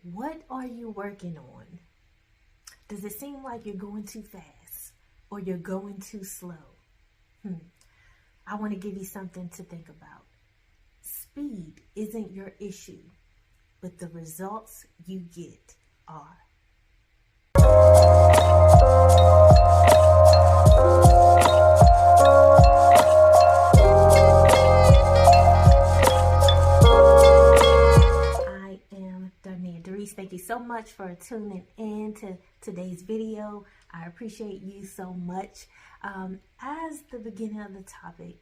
What are you working on? Does it seem like you're going too fast or you're going too slow? I want to give you something to think about. Speed isn't your issue, but the results you get are. I am Darnaya. Darice, thank you so much for tuning in to today's video. I appreciate you so much. As the beginning of the topic,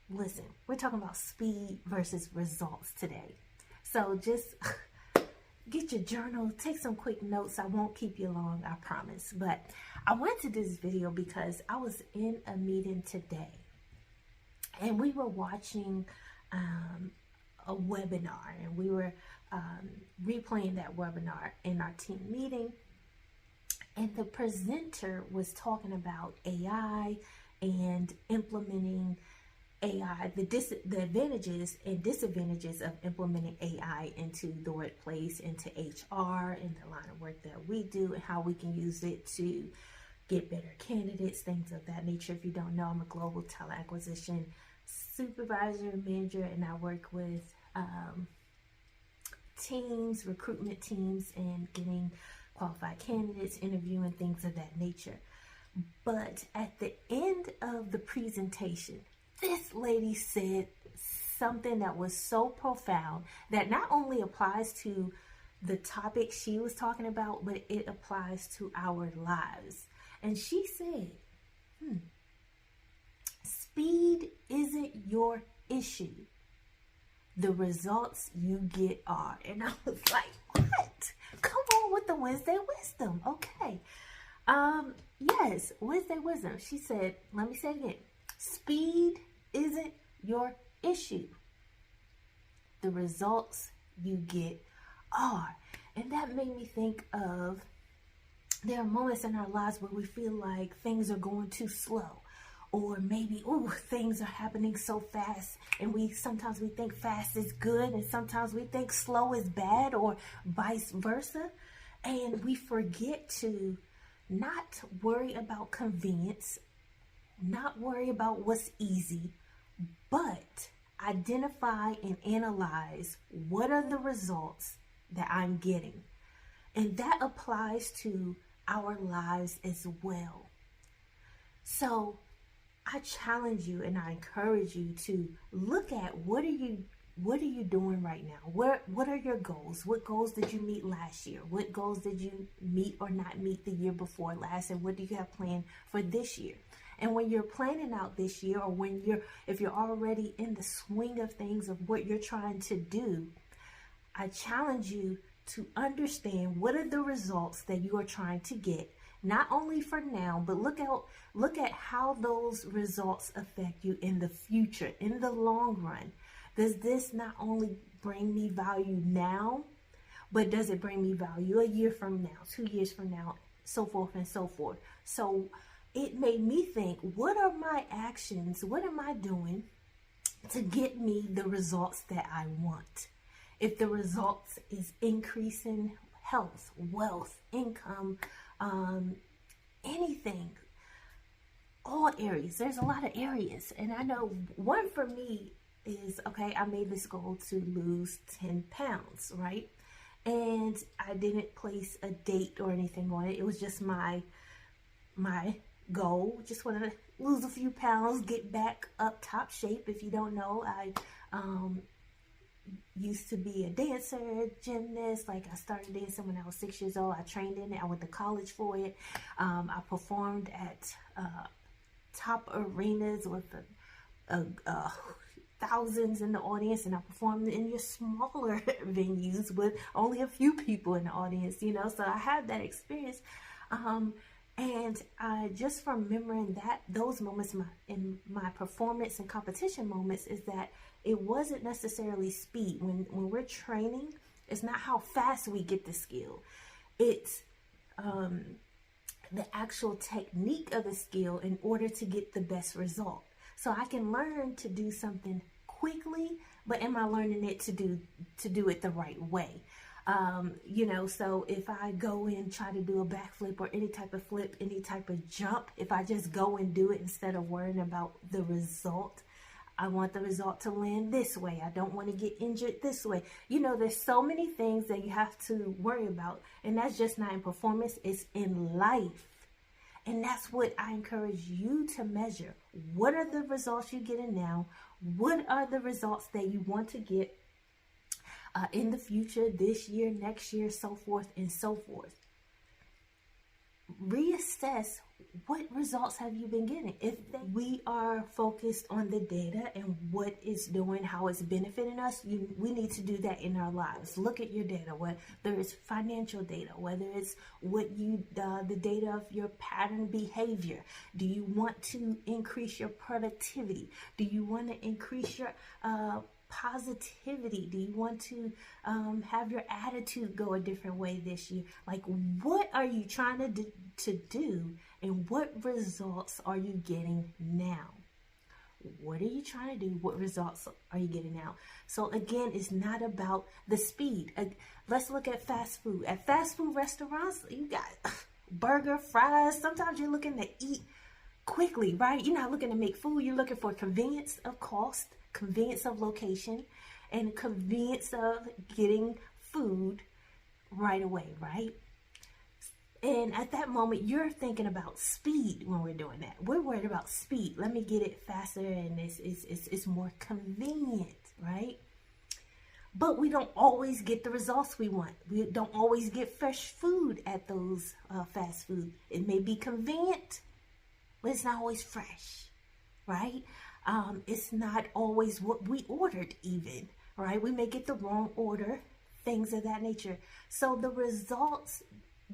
listen, we're talking about speed versus results today. So just get your journal, take some quick notes. I won't keep you long, I promise. But I went to this video because I was in a meeting today and we were watching a webinar, and we were replaying that webinar in our team meeting. And the presenter was talking about AI and implementing AI, the advantages and disadvantages of implementing AI into the workplace, into HR, in the line of work that we do, and how we can use it to get better candidates, things of that nature. If you don't know, I'm a global talent acquisition supervisor, manager, and I work with teams, recruitment teams, and getting qualified candidates, interviewing, things of that nature. But at the end of the presentation, this lady said something that was so profound that not only applies to the topic she was talking about, but it applies to our lives. And she said, speed isn't your issue. The results you get are. And I was like, what? Come on with the Wednesday wisdom. Okay. Yes, Wednesday wisdom. She said, let me say it again. Speed isn't your issue. The results you get are. And that made me think of, there are moments in our lives where we feel like things are going too slow. Or maybe, things are happening so fast, and sometimes we think fast is good, and sometimes we think slow is bad, or vice versa. And we forget to not worry about convenience, not worry about what's easy, but identify and analyze what are the results that I'm getting. And that applies to our lives as well. So I challenge you and I encourage you to look at what are you doing right now? What are your goals? What goals did you meet last year? What goals did you meet or not meet the year before last? And what do you have planned for this year? And when you're planning out this year, or if you're already in the swing of things of what you're trying to do, I challenge you to understand what are the results that you are trying to get. Not only for now, but look at how those results affect you in the future, in the long run. Does this not only bring me value now, but does it bring me value a year from now, 2 years from now, so forth and so forth? So it made me think, what are my actions? What am I doing to get me the results that I want? If the results is increasing health, wealth, income, anything, all areas. There's a lot of areas. And I know one for me is, okay, I made this goal to lose 10 pounds, right? And I didn't place a date or anything on it. It was just my goal. Just wanted to lose a few pounds, get back up top shape. If you don't know, I used to be a dancer, gymnast. Like, I started dancing when I was 6 years old. I trained in it. I went to college for it. I performed at top arenas with thousands in the audience, and I performed in your smaller venues with only a few people in the audience, so I had that experience. And I just from remembering those moments in my performance and competition moments, is that it wasn't necessarily speed. When we're training, it's not how fast we get the skill. It's the actual technique of the skill in order to get the best result. So I can learn to do something quickly, but am I learning it to do it the right way? You know, so if I go and try to do a backflip or any type of flip, any type of jump, if I just go and do it instead of worrying about the result, I want the result to land this way. I don't want to get injured this way. You know, there's so many things that you have to worry about. And that's just not in performance, it's in life. And that's what I encourage you to measure. What are the results you're getting now? What are the results that you want to get in the future, this year, next year, so forth and so forth? Reassess what results have you been getting. If we are focused on the data and what it's doing, how it's benefiting us, we need to do that in our lives. Look at your data, whether it's financial data, whether it's what the data of your pattern behavior. Do you want to increase your productivity? Do you want to increase your positivity? Do you want to have your attitude go a different way this year? Like, what are you trying to do, and what results are you getting now? What are you trying to do? What results are you getting now? So again, it's not about the speed. Let's look at fast food. At fast food restaurants, you got burger, fries. Sometimes you're looking to eat quickly, right? You're not looking to make food. You're looking for convenience of cost, convenience of location, and convenience of getting food right away, right? And at that moment, you're thinking about speed when we're doing that. We're worried about speed. Let me get it faster, and it's more convenient, right? But we don't always get the results we want. We don't always get fresh food at those fast food. It may be convenient, but it's not always fresh, right? It's not always what we ordered even, right? We may get the wrong order, things of that nature. So the results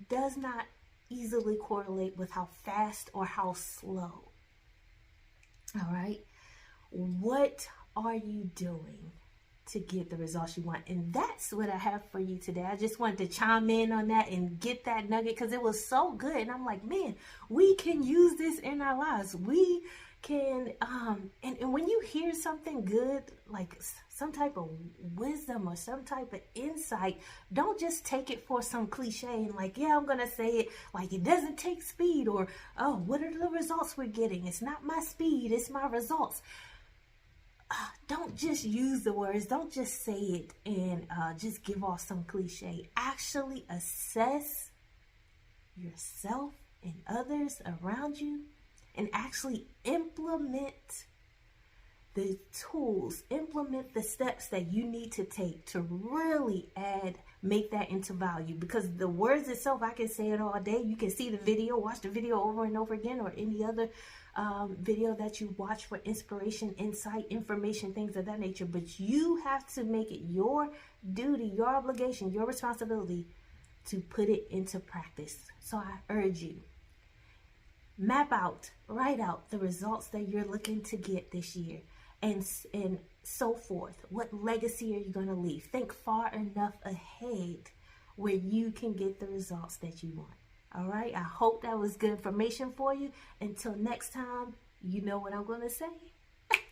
does not easily correlate with how fast or how slow. All right. What are you doing to get the results you want? And that's what I have for you today. I just wanted to chime in on that and get that nugget because it was so good. And I'm like, man, we can use this in our lives. We can, and when you hear something good, like some type of wisdom or some type of insight, don't just take it for some cliche and like, yeah, I'm going to say it like it doesn't take speed, or, oh, what are the results we're getting? It's not my speed, it's my results. Don't just use the words. Don't just say it and just give off some cliche. Actually assess yourself and others around you and actually implement the tools, implement the steps that you need to take to really make that into value. Because the words itself, I can say it all day. You can see the video, watch the video over and over again, or any other video that you watch for inspiration, insight, information, things of that nature. But you have to make it your duty, your obligation, your responsibility to put it into practice. So I urge you, map out, write out the results that you're looking to get this year, and so forth. What legacy are you going to leave? Think far enough ahead where you can get the results that you want. All right. I hope that was good information for you. Until next time, you know what I'm going to say.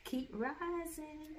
Keep rising.